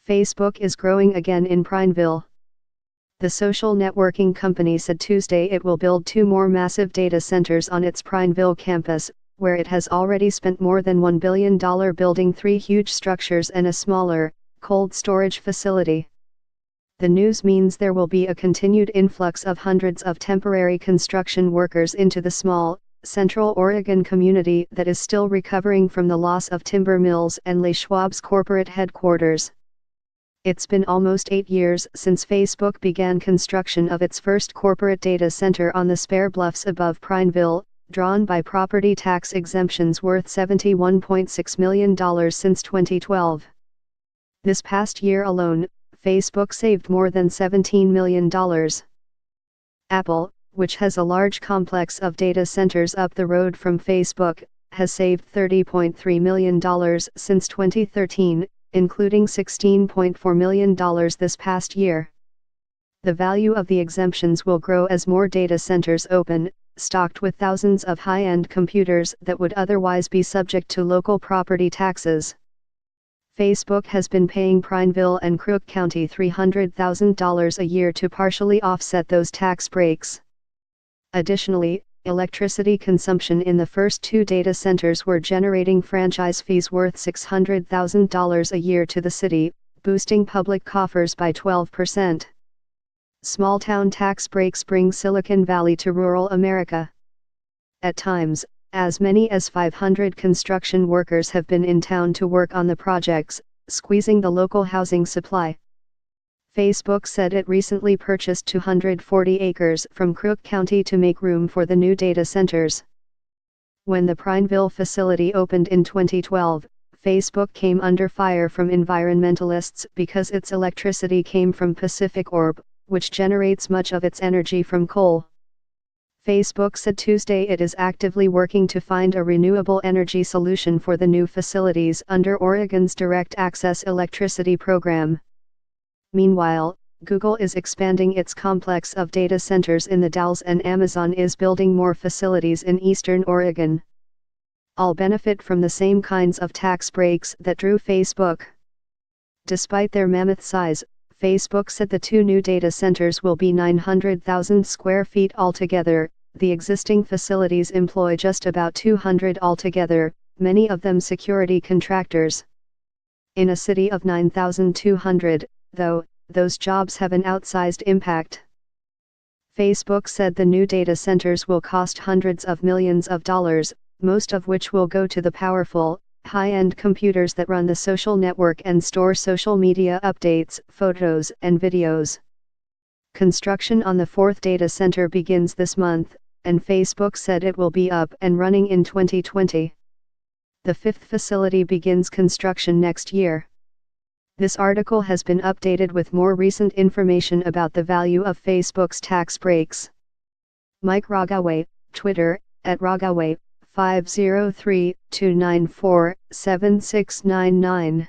Facebook is growing again in Prineville. The social networking company said Tuesday it will build 2 more massive data centers on its Prineville campus, where it has already spent more than $1 billion building 3 huge structures and a smaller, cold storage facility. The news means there will be a continued influx of hundreds of temporary construction workers into the small, Central Oregon community that is still recovering from the loss of timber mills and Les Schwab's corporate headquarters. It's been almost 8 years since Facebook began construction of its first corporate data center on the Spare Bluffs above Prineville, drawn by property tax exemptions worth $71.6 million since 2012. This past year alone, Facebook saved more than $17 million. Apple, which has a large complex of data centers up the road from Facebook, has saved $30.3 million since 2013, including $16.4 million this past year. The value of the exemptions will grow as more data centers open, stocked with thousands of high-end computers that would otherwise be subject to local property taxes. Facebook has been paying Prineville and Crook County $300,000 a year to partially offset those tax breaks. Additionally, electricity consumption in the first 2 data centers were generating franchise fees worth $600,000 a year to the city, boosting public coffers by 12%. Small-town tax breaks bring Silicon Valley to rural America. At times, as many as 500 construction workers have been in town to work on the projects, squeezing the local housing supply. Facebook said it recently purchased 240 acres from Crook County to make room for the new data centers. When the Prineville facility opened in 2012, Facebook came under fire from environmentalists because its electricity came from Pacific Orb, which generates much of its energy from coal. Facebook said Tuesday it is actively working to find a renewable energy solution for the new facilities under Oregon's Direct Access Electricity program. Meanwhile, Google is expanding its complex of data centers in the Dalles and Amazon is building more facilities in eastern Oregon. All benefit from the same kinds of tax breaks that drew Facebook. Despite their mammoth size, Facebook said the 2 new data centers will be 900,000 square feet altogether. The existing facilities employ just about 200 altogether, many of them security contractors. In a city of 9,200, though, those jobs have an outsized impact. Facebook said the new data centers will cost hundreds of millions of dollars, most of which will go to the powerful, high-end computers that run the social network and store social media updates, photos, and videos. Construction on the 4th data center begins this month, and Facebook said it will be up and running in 2020. The 5th facility begins construction next year. This article has been updated with more recent information about the value of Facebook's tax breaks. Mike Rogaway, Twitter, @Rogaway, 503-294-7699.